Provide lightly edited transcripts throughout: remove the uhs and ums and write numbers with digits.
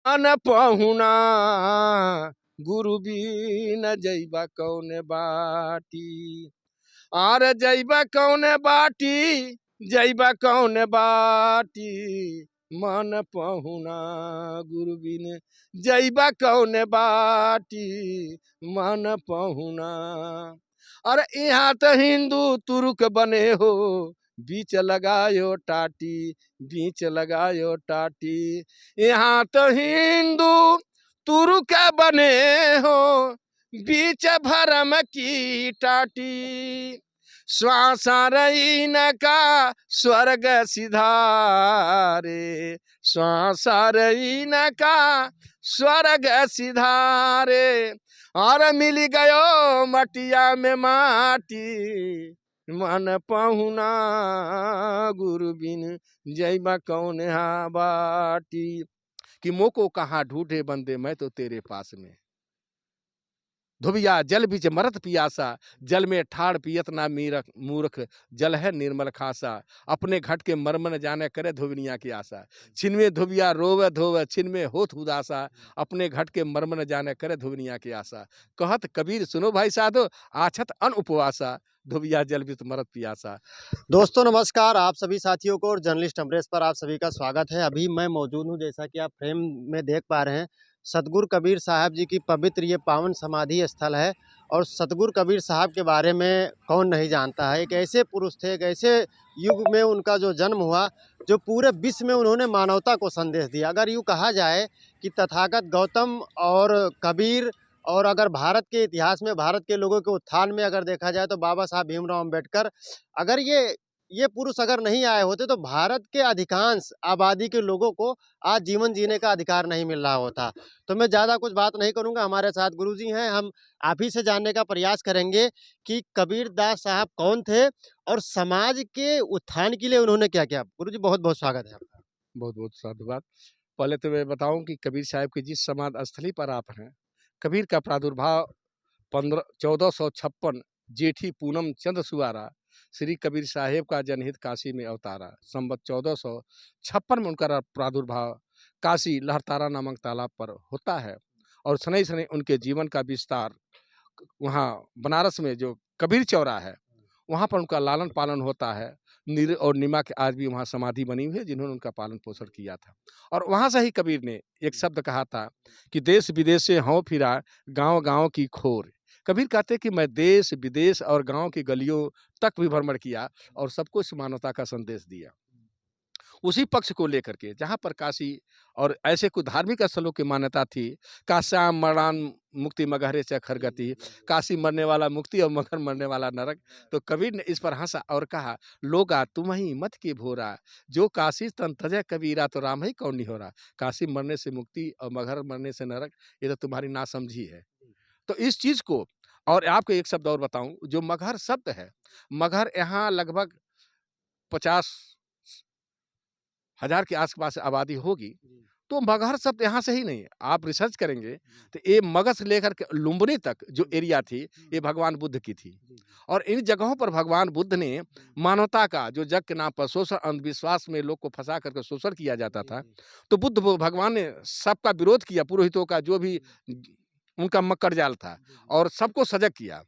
मन पहुना गुरु बिन जैबा कौन बाटी। आर जैबा कौन बाटी, जैबा कौन बाटी। मन पहुना गुरु बिन जैबा कौन बाटी। मन पहुना। अरे यहाँ तो हिंदू तुर्क बने हो, बीच लगायो टाटी, बीच लगायो टाटी। यहाँ तो हिंदू तुर्क बने हो, बीच भरम की टाटी। श्वास रहीन का स्वर्ग सिधारे, श्वास रहीन का स्वर्ग सिधारे। और मिल गयो मटिया में माटी। मन पहुना गुरु बिन जैबा कौन बाटी। कि मोको कहाँ ढूंढे बंदे, मैं तो तेरे पास में। धुबिया जल बीच मरत पियासा, जल में ठाड़ पियत ना मीरख मूर्ख। जल है निर्मल खासा, अपने घट के मर्म न जाने करे धुबनिया की आशा। छिनमे धुबिया रोवे धोवे, छिनमे होत उदासा। अपने घट के मर्म न जाने करे धुबनिया की आशा। कहत कबीर सुनो भाई साधो, आछत अन उपवासा। धुबिया जल बीच मरत पियासा। दोस्तों नमस्कार, आप सभी साथियों को और जर्नलिस्ट अमरेश पर आप सभी का स्वागत है। अभी मैं मौजूद हूं, जैसा कि आप फ्रेम में देख पा रहे हैं, सतगुरु कबीर साहब जी की पवित्र ये पावन समाधि स्थल है। और सतगुरु कबीर साहब के बारे में कौन नहीं जानता है। एक ऐसे पुरुष थे, एक ऐसे युग में उनका जो जन्म हुआ, जो पूरे विश्व में उन्होंने मानवता को संदेश दिया। अगर यूँ कहा जाए कि तथागत गौतम और कबीर, और अगर भारत के इतिहास में भारत के लोगों के उत्थान में अगर देखा जाए तो बाबा साहब भीमराव अम्बेडकर, अगर ये पुरुष अगर नहीं आए होते तो भारत के अधिकांश आबादी के लोगों को आज जीवन जीने का अधिकार नहीं मिल रहा होता। तो मैं ज़्यादा कुछ बात नहीं करूंगा, हमारे साथ गुरुजी हैं, हम आप ही से जानने का प्रयास करेंगे कि कबीरदास साहब कौन थे और समाज के उत्थान के लिए उन्होंने क्या किया। गुरुजी बहुत बहुत स्वागत है आपका। बहुत बहुत साधुवाद। पहले तो मैं बताऊं कि कबीर साहब की जिस समाधि स्थली पर आप हैं, कबीर का प्रादुर्भाव 1456 जेठी पूनम चंद सुवारा, श्री कबीर साहेब का जनहित काशी में अवतारा। संवत 1456 में उनका प्रादुर्भाव काशी लहरतारा नामक तालाब पर होता है। और शनै शनै उनके जीवन का विस्तार वहाँ बनारस में जो कबीर चौरा है, वहाँ पर उनका लालन पालन होता है। नीर और निमा के आज भी वहाँ समाधि बनी हुई है, जिन्होंने उनका पालन पोषण किया था। और वहाँ से ही कबीर ने एक शब्द कहा था कि देश विदेश से हों फिरा, गांव गांव की खोर। कबीर कहते कि मैं देश विदेश और गांव की गलियों तक भी भ्रमण किया और सबको इस मानवता का संदेश दिया। उसी पक्ष को लेकर के जहाँ पर काशी और ऐसे कुछ धार्मिक स्थलों की मान्यता थी, काश्याम मरण मुक्ति मगहरे से खरगति, काशी मरने वाला मुक्ति और मगर मरने वाला नरक। तो कबीर ने इस पर हंसा और कहा, लोगा तुम ही मत के भोरा, जो काशी तन तजय कबीरा, तो राम ही कौन नहीं हो रहा। काशी मरने से मुक्ति और मगर मरने से नरक, ये तो तुम्हारी नासमझी है। तो इस चीज को, और आपको एक शब्द और बताऊं, जो मगहर शब्द है, मगहर यहाँ लगभग 50,000 के आसपास आबादी होगी। तो मगहर शब्द यहाँ से ही नहीं है, आप रिसर्च करेंगे तो ये मगध से लेकर के लुम्बिनी तक जो एरिया थी, ये भगवान बुद्ध की थी। और इन जगहों पर भगवान बुद्ध ने मानवता का, जो जग के नाम पर शोषण अंधविश्वास में लोग को फंसा करके शोषण किया जाता था, तो बुद्ध भगवान ने सबका विरोध किया, पुरोहितों का जो भी उनका मक्कर जाल था, और सबको सजग किया।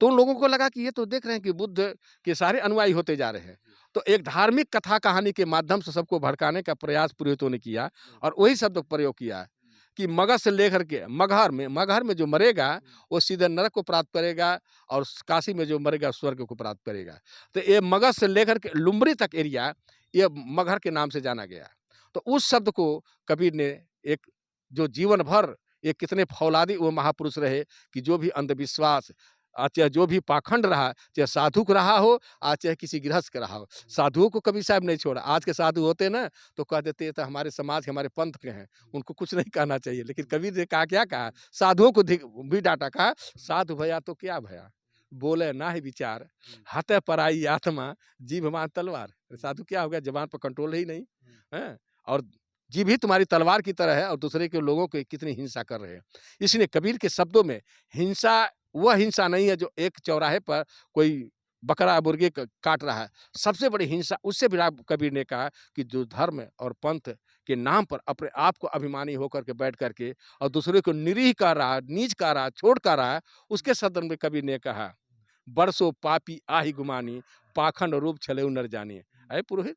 तो उन लोगों को लगा कि ये तो देख रहे हैं कि बुद्ध के सारे अनुयायी होते जा रहे हैं। तो एक धार्मिक कथा कहानी के माध्यम से सबको भड़काने का प्रयास पुरोहितों ने किया, और वही शब्द प्रयोग किया कि मगध से लेकर के मगहर में जो मरेगा वो सीधे नरक को प्राप्त करेगा, और काशी में जो मरेगा स्वर्ग को प्राप्त करेगा। तो ये मगध से लेकर के लुम्बनी तक एरिया, ये मगहर के नाम से जाना गया। तो उस शब्द को कबीर ने एक, जो जीवन भर ये कितने फौलादी वो महापुरुष रहे कि जो भी अंधविश्वास, चाहे जो भी पाखंड रहा, चाहे साधु को रहा हो, आज चाहे किसी गृहस्थ का रहा हो, साधुओं को कभी साहब नहीं छोड़ा। आज के साधु होते ना तो कह देते तो हमारे समाज के, हमारे पंथ के हैं, उनको कुछ नहीं कहना चाहिए। लेकिन कबीर ने कहा, क्या कहा, साधुओं को भी डांटा, कहा साधु भया तो क्या भया, बोले ना ही विचार, हते पराई आत्मा, जीभ मान तलवार। साधु क्या हो गया, जबान पर कंट्रोल ही नहीं है, और जीभ ही तुम्हारी तलवार की तरह है, और दूसरे के लोगों की कितनी हिंसा कर रहे हैं। इसलिए कबीर के शब्दों में हिंसा वह हिंसा नहीं है जो एक चौराहे पर कोई बकरा मुर्गे काट रहा है। सबसे बड़ी हिंसा उससे भी कबीर ने कहा कि जो धर्म और पंथ के नाम पर अपने आप को अभिमानी होकर के बैठ करके और दूसरे को निरीह कह रहा, नीच कह रहा, छोट कह रहा है, उसके सदन में कबीर ने कहा, बरसो पापी आही गुमानी, पाखंड रूप छले नर जानी। अरे पुरोहित,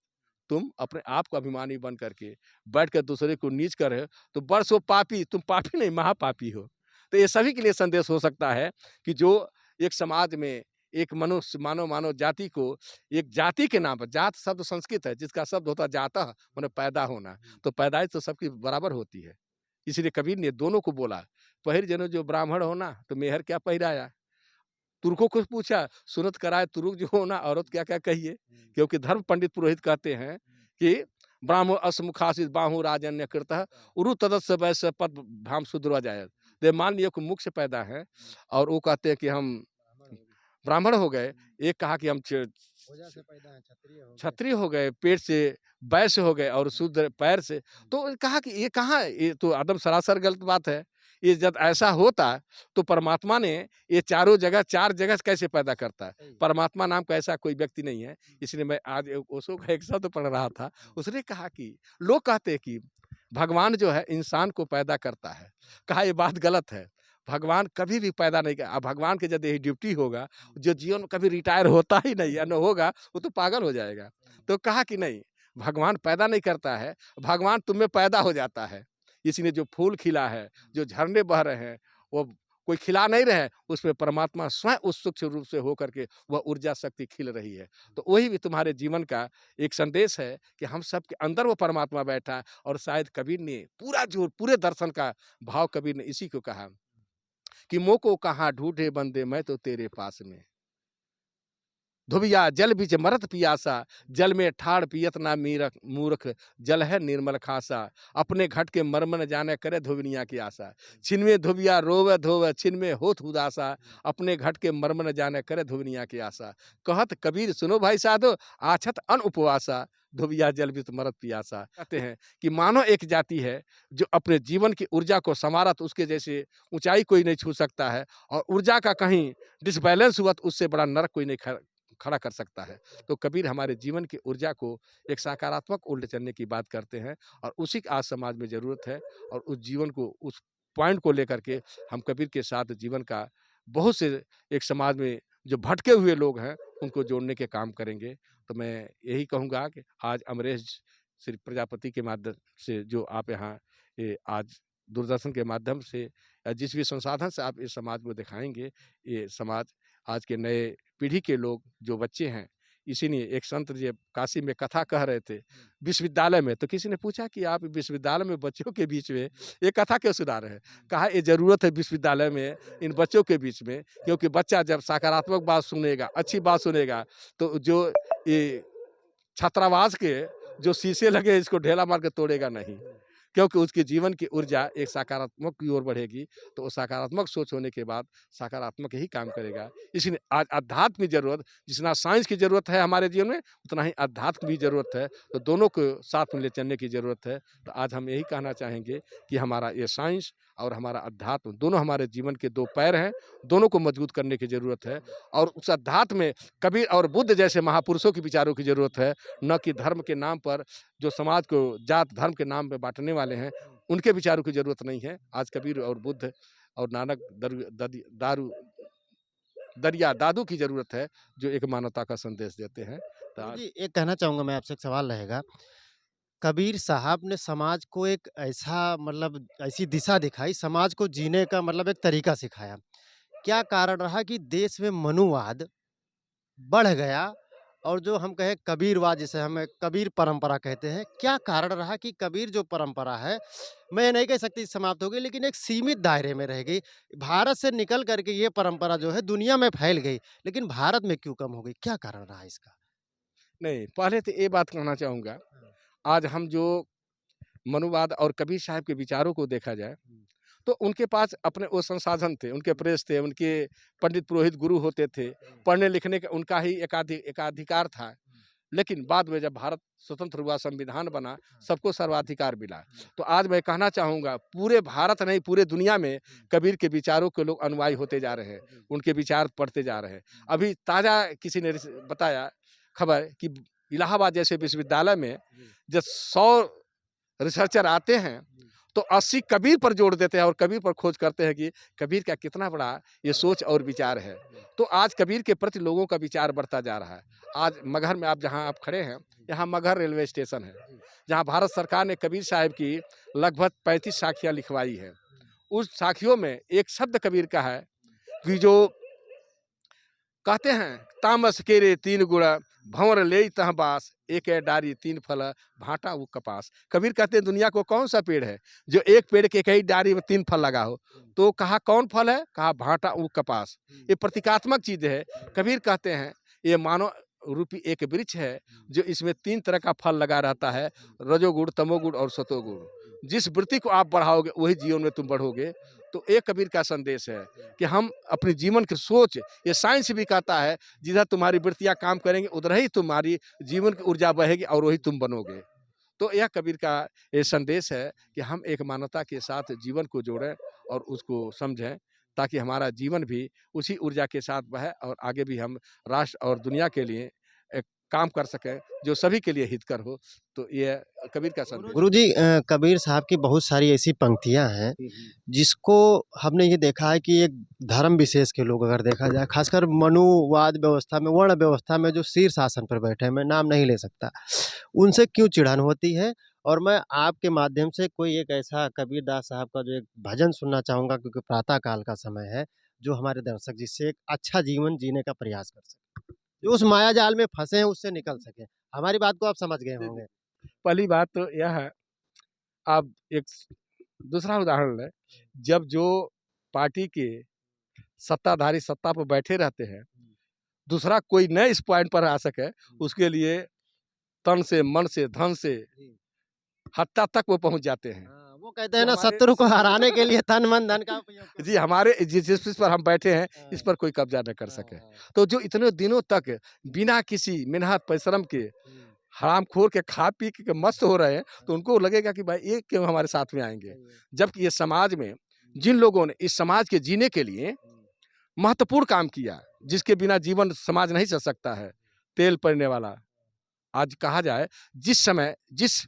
तुम अपने आप को अभिमानी बन करके बैठ कर दूसरे को नीच कर रहे हो, तो बरसो पापी, तुम पापी नहीं महापापी हो। तो ये सभी के लिए संदेश हो सकता है कि जो एक समाज में एक मनुष्य मानव जाति को एक जाति के नाम पर, जात शब्द संस्कृत है जिसका शब्द होता है जातः माने पैदा होना, तो पैदाइश तो सबकी बराबर होती है। इसलिए कबीर ने दोनों को बोला, पहिर जनो जो ब्राह्मण हो ना तो मेहर क्या पहिराया। तुर्कों को पूछा, सुनत कराए तुरुक जो हो ना औरत क्या क्या कहिए, क्योंकि धर्म पंडित पुरोहित कहते हैं कि ब्राह्मण असमुखासित बाहु राजन्य कृतः उरु तदस्य वैश्य पद भाम शूद्र जायत। तो मान लिया कि मुख से पैदा है और वो कहते हैं कि हम ब्राह्मण हो गए, एक कहा कि हम क्षत्रिय हो गए, पेट से वैश्य हो गए और शूद्र पैर से। तो कहा कि ये कहाँ, ये तो आदम सरासर गलत बात है। ये जब ऐसा होता तो परमात्मा ने ये चारों जगह चार जगह से कैसे पैदा करता है। परमात्मा नाम का ऐसा कोई व्यक्ति नहीं है। इसलिए मैं आज ओशो का एक शब्द पढ़ रहा था, उसने कहा कि लोग कहते हैं कि भगवान जो है इंसान को पैदा करता है, कहा ये बात गलत है। भगवान कभी भी पैदा नहीं कर, भगवान के यदि ड्यूटी होगा, जो जीवन में कभी रिटायर होता ही नहीं है न होगा, वो तो पागल हो जाएगा। तो कहा कि नहीं, भगवान पैदा नहीं करता है, भगवान तुम में पैदा हो जाता है। इसलिए जो फूल खिला है, जो झरने बह रहे हैं, वो कोई खिला नहीं रहे, उसमें परमात्मा स्वयं उस सूक्ष्म रूप से होकर के वह ऊर्जा शक्ति खिल रही है। तो वही भी तुम्हारे जीवन का एक संदेश है कि हम सबके अंदर वो परमात्मा बैठा है। और शायद कबीर ने पूरा जोर, पूरे दर्शन का भाव कबीर ने इसी को कहा कि मोको कहाँ ढूंढे बंदे मैं तो तेरे पास में, धुबिया जल बीच मरत पियासा, जल में ठाड़ पियत ना मीरख मूर्ख, जल है निर्मल खासा, अपने घट के मर्म न जाने करे धोबिनिया की आशा। छिनमें धुबिया रोवे धोवे छिनमें होत उदासा, अपने घट के मर्म न जाने करे धोबिनिया की आशा। कहत कबीर सुनो भाई साधो, आछत अन उपवासा, धुबिया जल बीच मरत पियासा। कहते हैं कि मानो एक जाति है जो अपने जीवन की ऊर्जा को संवारा तो उसके जैसे ऊंचाई कोई नहीं छू सकता है, और ऊर्जा का कहीं डिसबैलेंस हुआ तो उससे बड़ा नरक कोई नहीं खड़ा कर सकता है। तो कबीर हमारे जीवन की ऊर्जा को एक सकारात्मक उल्टे चलने की बात करते हैं, और उसी की आज समाज में ज़रूरत है। और उस जीवन को, उस पॉइंट को लेकर के हम कबीर के साथ जीवन का बहुत से एक समाज में जो भटके हुए लोग हैं उनको जोड़ने के काम करेंगे। तो मैं यही कहूँगा कि आज अमरेश श्री प्रजापति के माध्यम से जो आप यहाँ आज दूरदर्शन के माध्यम से जिस भी संसाधन से आप इस समाज में दिखाएंगे, ये समाज आज के नए पीढ़ी के लोग जो बच्चे हैं, इसीलिए एक संत जी काशी में कथा कह रहे थे विश्वविद्यालय में, तो किसी ने पूछा कि आप विश्वविद्यालय में बच्चों के बीच में ये कथा क्यों सुना रहे हैं। कहा ये जरूरत है विश्वविद्यालय में इन बच्चों के बीच में, क्योंकि बच्चा जब सकारात्मक बात सुनेगा, अच्छी बात सुनेगा, तो जो ये छात्रावास के जो शीशे लगे इसको ढेला मार के तोड़ेगा नहीं, क्योंकि उसके जीवन की ऊर्जा एक सकारात्मक की ओर बढ़ेगी। तो वो सकारात्मक सोच होने के बाद सकारात्मक ही काम करेगा। इसलिए आज अध्यात्म की जरूरत, जितना साइंस की जरूरत है हमारे जीवन में, उतना ही अध्यात्म की जरूरत है। तो दोनों को साथ में ले चलने की जरूरत है। तो आज हम यही कहना चाहेंगे कि हमारा ये साइंस और हमारा अध्यात्म दोनों हमारे जीवन के दो पैर हैं, दोनों को मजबूत करने की जरूरत है। और उस अध्यात्म में कबीर और बुद्ध जैसे महापुरुषों के विचारों की जरूरत है, न कि धर्म के नाम पर जो समाज को जात धर्म के नाम पे बांटने वाले हैं उनके विचारों की जरूरत नहीं है। आज कबीर और बुद्ध और नानक दरिया दादू की जरूरत है, जो एक मानवता का संदेश देते हैं। तो आज जी, एक कहना चाहूँगा मैं आपसे, एक सवाल रहेगा। कबीर साहब ने समाज को एक ऐसा मतलब ऐसी दिशा दिखाई, समाज को जीने का मतलब एक तरीका सिखाया। क्या कारण रहा कि देश में मनुवाद बढ़ गया और जो हम कहें कबीरवाद, जिसे हम कबीर परंपरा कहते हैं, क्या कारण रहा कि कबीर जो परंपरा है, मैं ये नहीं कह सकती समाप्त हो गई, लेकिन एक सीमित दायरे में रह गई। भारत से निकल कर के ये परंपरा जो है दुनिया में फैल गई, लेकिन भारत में क्यों कम हो गई? क्या कारण रहा इसका? नहीं, पहले तो ये बात कहना चाहूँगा, आज हम जो मनुवाद और कबीर साहब के विचारों को देखा जाए, तो उनके पास अपने वो संसाधन थे, उनके प्रेस थे, उनके पंडित पुरोहित गुरु होते थे, पढ़ने लिखने का उनका ही एकाधिकार था। लेकिन बाद में जब भारत स्वतंत्र हुआ, संविधान बना, सबको सर्वाधिकार मिला। तो आज मैं कहना चाहूँगा पूरे भारत नहीं, पूरे दुनिया में कबीर के विचारों के लोग अनुयायी होते जा रहे हैं, उनके विचार पढ़ते जा रहे हैं। अभी ताज़ा किसी ने बताया खबर कि इलाहाबाद जैसे विश्वविद्यालय में जब 100 रिसर्चर आते हैं तो 80 कबीर पर जोड़ देते हैं और कबीर पर खोज करते हैं कि कबीर का कितना बड़ा ये सोच और विचार है। तो आज कबीर के प्रति लोगों का विचार बढ़ता जा रहा है। आज मगहर में जहाँ आप खड़े हैं, यहाँ मगहर रेलवे स्टेशन है, जहाँ भारत सरकार ने कबीर साहब की लगभग 35 साखियाँ लिखवाई है। उस साखियों में एक शब्द कबीर का है कि जो कहते हैं, तामस केरे तीन गुण भंवर ले तह बास, एक है डारी तीन फल भाटा वो कपास। कबीर कहते हैं दुनिया को कौन सा पेड़ है जो एक पेड़ के कई डारी में 3 फल लगा हो? तो कहा कौन फल है? कहा भाटा वो कपास। ये प्रतीकात्मक चीज है। कबीर कहते हैं ये मानव रूपी एक वृक्ष है जो इसमें 3 तरह का फल लगा रहता है, रजोगुण, तमोगुण और सतोगुण। जिस वृत्ति को आप बढ़ाओगे वही जीवन में तुम बढ़ोगे। तो एक कबीर का संदेश है कि हम अपने जीवन की सोच, ये साइंस भी कहता है जिधर तुम्हारी वृत्तियां काम करेंगे उधर ही तुम्हारी जीवन की ऊर्जा बहेगी और वही तुम बनोगे। तो यह कबीर का ये संदेश है कि हम एक मानवता के साथ जीवन को जोड़ें और उसको समझें, ताकि हमारा जीवन भी उसी ऊर्जा के साथ बहे और आगे भी हम राष्ट्र और दुनिया के लिए एक काम कर सकें जो सभी के लिए हितकर हो। तो ये कबीर का संदेश। गुरुजी, कबीर साहब की बहुत सारी ऐसी पंक्तियां हैं जिसको हमने ये देखा है कि एक धर्म विशेष के लोग, अगर देखा जाए खासकर मनुवाद व्यवस्था में, वर्ण व्यवस्था में जो शीर्ष शासन पर बैठे हैं, मैं नाम नहीं ले सकता, उनसे क्यों चिढ़न होती है? और मैं आपके माध्यम से कोई एक ऐसा कबीरदास साहब का जो एक भजन सुनना चाहूंगा, क्योंकि प्रातः काल का समय है, जो हमारे दर्शक जिससे एक अच्छा जीवन जीने का प्रयास कर सके, जो उस माया जाल में फंसे हैं उससे निकल सके। हमारी बात को आप समझ गए होंगे। पहली बात तो यह है, आप एक दूसरा उदाहरण है, जब जो पार्टी के सत्ताधारी सत्ता पर बैठे रहते हैं, दूसरा कोई नए इस पॉइंट पर आ सके, उसके लिए तन से, मन से, धन से, हत्या तक वो पहुंच जाते हैं। वो कहते हैं ना, शत्रु को हराने के लिए तन मन धन का उपयोग करते जी, हमारे जिस पर हम बैठे हैं इस पर कोई कब्जा न कर सके। तो जो इतने दिनों तक बिना किसी मेहनत परिश्रम के हरामखोर के खा पी के मस्त हो रहे हैं, तो उनको लगेगा कि भाई ये क्यों हमारे साथ में आएंगे। जबकि ये समाज में जिन लोगों ने इस समाज के जीने के लिए महत्वपूर्ण काम किया, जिसके बिना जीवन समाज नहीं चल सकता है, तेल पड़ने वाला। आज कहा जाए, जिस समय जिस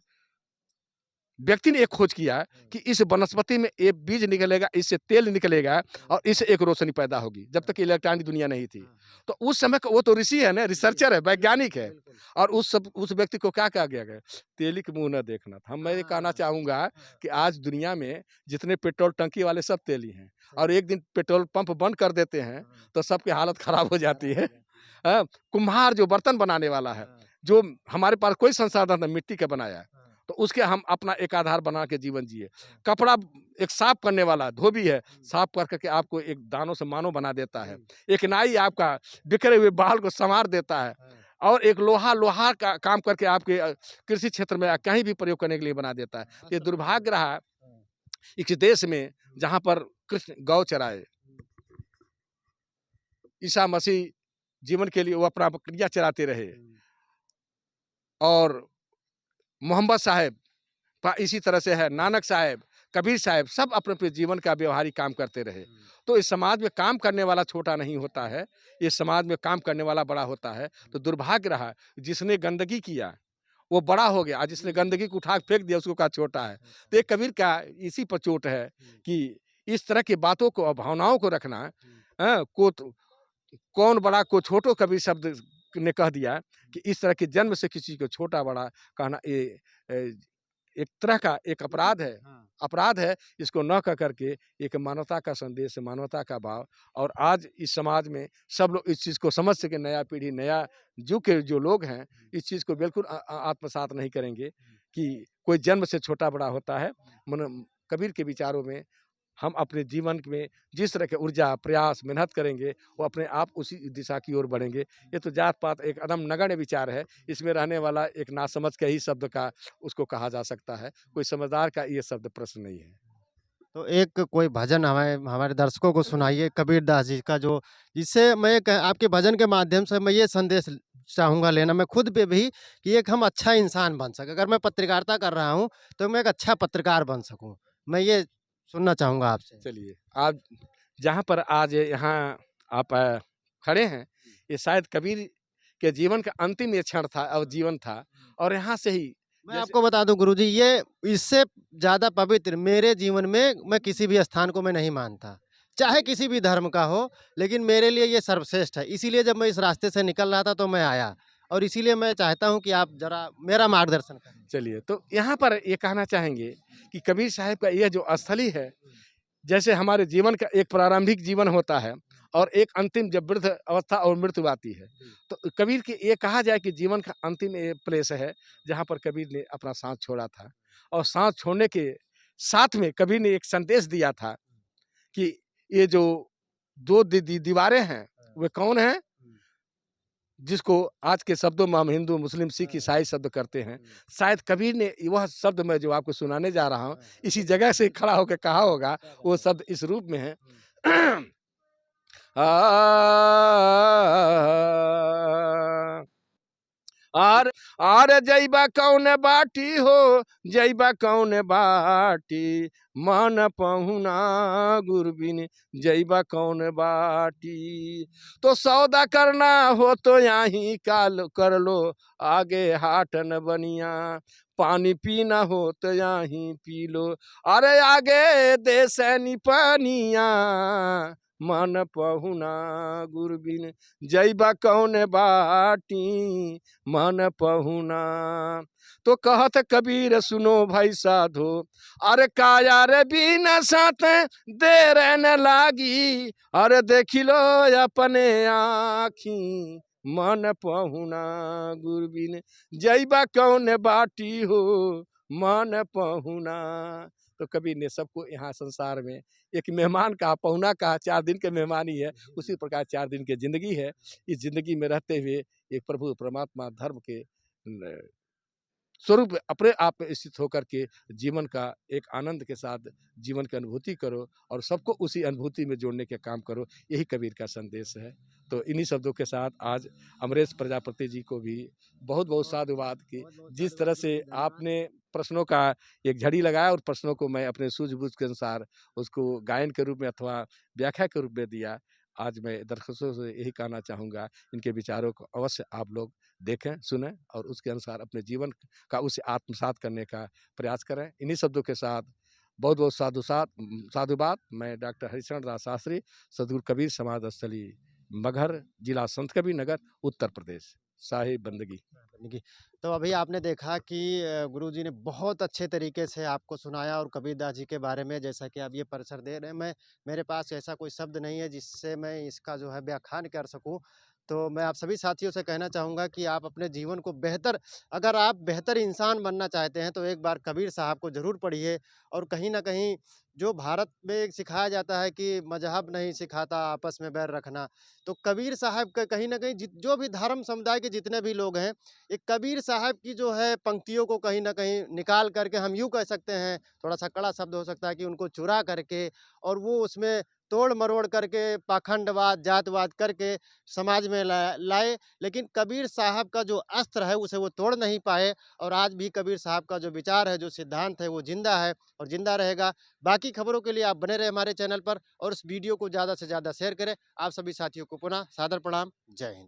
व्यक्ति ने एक खोज किया कि इस वनस्पति में एक बीज निकलेगा, इससे तेल निकलेगा और इससे एक रोशनी पैदा होगी, जब तक इलेक्ट्रॉनिक दुनिया नहीं थी। तो उस समय का वो तो ऋषि है ना, रिसर्चर है, वैज्ञानिक है। और उस व्यक्ति को क्या कहा गया? तेली के मुंह न देखना था। मैं ये कहना चाहूंगा कि आज दुनिया में जितने पेट्रोल टंकी वाले सब तेली हैं, और एक दिन पेट्रोल पंप बंद कर देते हैं तो सबकी हालत खराब हो जाती है। कुम्हार जो बर्तन बनाने वाला है, जो हमारे पास कोई संसाधन नहीं, मिट्टी का बनाया है, तो उसके हम अपना एक आधार बना के जीवन जिए। कपड़ा एक साफ करने वाला धोबी है, साफ कर करके आपको एक दानों से मानव बना देता है। एक नाई आपका बिखरे हुए बाल को संवार देता है, और एक लोहा का काम करके आपके कृषि क्षेत्र में कहीं भी प्रयोग करने के लिए बना देता है। ये दुर्भाग्य रहा इस देश में जहाँ पर कृष्ण गौ चराए, ईसा मसीह जीवन के लिए वो अपना बकरियां चराते रहे, और मोहम्मद साहब इसी तरह से है, नानक साहब, कबीर साहब, सब अपने अपने जीवन का व्यवहारिक काम करते रहे। तो इस समाज में काम करने वाला छोटा नहीं होता है, इस समाज में काम करने वाला बड़ा होता है। तो दुर्भाग्य रहा जिसने गंदगी किया वो बड़ा हो गया, जिसने गंदगी को उठा फेंक दिया उसको कहा छोटा है। तो एक कबीर का इसी पर चोट है कि इस तरह की बातों को और भावनाओं को रखना, कौन बड़ा को छोटो, कबीर शब्द ने कह दिया कि इस तरह के जन्म से किसी को छोटा बड़ा कहना ये एक तरह का एक अपराध है। इसको न कह करके एक मानवता का संदेश, मानवता का भाव, और आज इस समाज में सब लोग इस चीज़ को समझ सके, नया पीढ़ी, नया युग के जो लोग हैं इस चीज़ को बिल्कुल आत्मसात नहीं करेंगे कि कोई जन्म से छोटा बड़ा होता है। कबीर के विचारों में हम अपने जीवन में जिस तरह के ऊर्जा, प्रयास, मेहनत करेंगे, वो अपने आप उसी दिशा की ओर बढ़ेंगे। ये तो जात पात एक अदम नगण्य विचार है, इसमें रहने वाला एक नासमझ के ही शब्द का उसको कहा जा सकता है, कोई समझदार का ये शब्द प्रश्न नहीं है। तो एक कोई भजन हमारे दर्शकों को सुनाइए कबीरदास जी का, जो जिससे मैं आपके भजन के माध्यम से मैं ये संदेश चाहूँगा लेना, मैं खुद पे भी, कि एक हम अच्छा इंसान बन सके। अगर मैं पत्रकारिता कर रहा हूँ तो मैं एक अच्छा पत्रकार बन सकूँ, मैं ये सुनना चाहूँगा आपसे। चलिए, आप जहाँ पर आज यहाँ आप खड़े हैं, ये शायद कबीर के जीवन का अंतिम ये क्षण था और जीवन था, और यहाँ से ही मैं जैसे आपको बता दूं गुरुजी, ये इससे ज़्यादा पवित्र मेरे जीवन में मैं किसी भी स्थान को मैं नहीं मानता। चाहे किसी भी धर्म का हो, लेकिन मेरे लिए ये सर्वश्रेष्ठ है। इसीलिए जब मैं इस रास्ते से निकल रहा था तो मैं आया, और इसीलिए मैं चाहता हूँ कि आप ज़रा मेरा मार्गदर्शन करें। चलिए, तो यहाँ पर ये कहना चाहेंगे कि कबीर साहब का यह जो स्थली है, जैसे हमारे जीवन का एक प्रारंभिक जीवन होता है और एक अंतिम जब वृद्ध अवस्था और मृत्यु आती है, तो कबीर की ये कहा जाए कि जीवन का अंतिम ये प्लेस है जहाँ पर कबीर ने अपना सांस छोड़ा था। और सांस छोड़ने के साथ में कबीर ने एक संदेश दिया था कि ये जो दो दीवारें हैं, वे कौन हैं? जिसको आज के शब्दों में हम हिंदू, मुस्लिम, सिख, ईसाई शब्द करते हैं। शायद कबीर ने वह शब्द मैं जो आपको सुनाने जा रहा हूँ, इसी जगह से खड़ा होकर कहा होगा, वो शब्द इस रूप में है। आर आर जइबा कौन बाटी हो, जइबा कौन बाटी, मन पहुना गुरबिन जइबा कौन बाटी। तो सौदा करना हो तो यहीं काल कर लो, आगे हाट न बनिया, पानी पीना हो तो यहीं पी लो, अरे आगे देश निपनिया, मन पहुना गुरबिन जइबा कौन बाटी, मन पहुना। तो कहत कबीर सुनो भाई साधो, अरे काया रे बिन साथ देर न लागी, अरे देखी लो अपने आखी, मन पहुना गुरबिन जइबा कौन बाटी हो, मन पहुना। तो कबीर ने सबको यहाँ संसार में एक मेहमान कहा, पहुना कहा, 4 दिन के मेहमान ही है। उसी प्रकार 4 दिन की जिंदगी है। इस जिंदगी में रहते हुए एक प्रभु परमात्मा धर्म के स्वरूप अपने आप में स्थित होकर के जीवन का एक आनंद के साथ जीवन की अनुभूति करो और सबको उसी अनुभूति में जोड़ने के काम करो, यही कबीर का संदेश है। तो इन्हीं शब्दों के साथ आज अमरेश प्रजापति जी को भी बहुत बहुत साधुवाद की, जिस तरह से आपने प्रश्नों का एक झड़ी लगाया और प्रश्नों को मैं अपने सूझबूझ के अनुसार उसको गायन के रूप में अथवा व्याख्या के रूप में दिया। आज मैं दर्शकों से यही कहना चाहूँगा, इनके विचारों को अवश्य आप लोग देखें, सुनें और उसके अनुसार अपने जीवन का उसे आत्मसात करने का प्रयास करें। इन्हीं शब्दों के साथ बहुत बहुत साधुवाद। मैं डॉक्टर हरिशरण दास शास्त्री, सदगुरु कबीर समाज स्थली, मगहर, जिला संत कबीर नगर, उत्तर प्रदेश। साहिब बंदगी। जी। तो अभी आपने देखा कि गुरुजी ने बहुत अच्छे तरीके से आपको सुनाया और कबीरदास जी के बारे में, जैसा कि आप ये परिचय दे रहे हैं, मैं मेरे पास ऐसा कोई शब्द नहीं है जिससे मैं इसका जो है व्याख्यान कर सकूं। तो मैं आप सभी साथियों से कहना चाहूँगा कि आप अपने जीवन को बेहतर, अगर आप बेहतर इंसान बनना चाहते हैं तो एक बार कबीर साहब को ज़रूर पढ़िए। और कहीं न कहीं जो भारत में सिखाया जाता है कि मज़हब नहीं सिखाता आपस में बैर रखना, तो कबीर साहब का कहीं न कहीं जो भी धर्म समुदाय के जितने भी लोग हैं, एक कबीर साहब की जो है पंक्तियों को कहीं न कहीं निकाल करके, हम यूँ कह सकते हैं, थोड़ा-सा कड़ा शब्द हो सकता है, कि उनको चुरा करके और वो उसमें तोड़-मरोड़ करके पाखंडवाद, जातवाद करके समाज में लाए। लेकिन कबीर साहब का जो अस्त्र है उसे वो तोड़ नहीं पाए, और आज भी कबीर साहब का जो विचार है, जो सिद्धांत है, वो ज़िंदा है और ज़िंदा रहेगा। बाकी खबरों के लिए आप बने रहें हमारे चैनल पर और इस वीडियो को ज़्यादा से ज़्यादा शेयर करें। आप सभी साथियों को पुनः सादर प्रणाम। जय हिंद।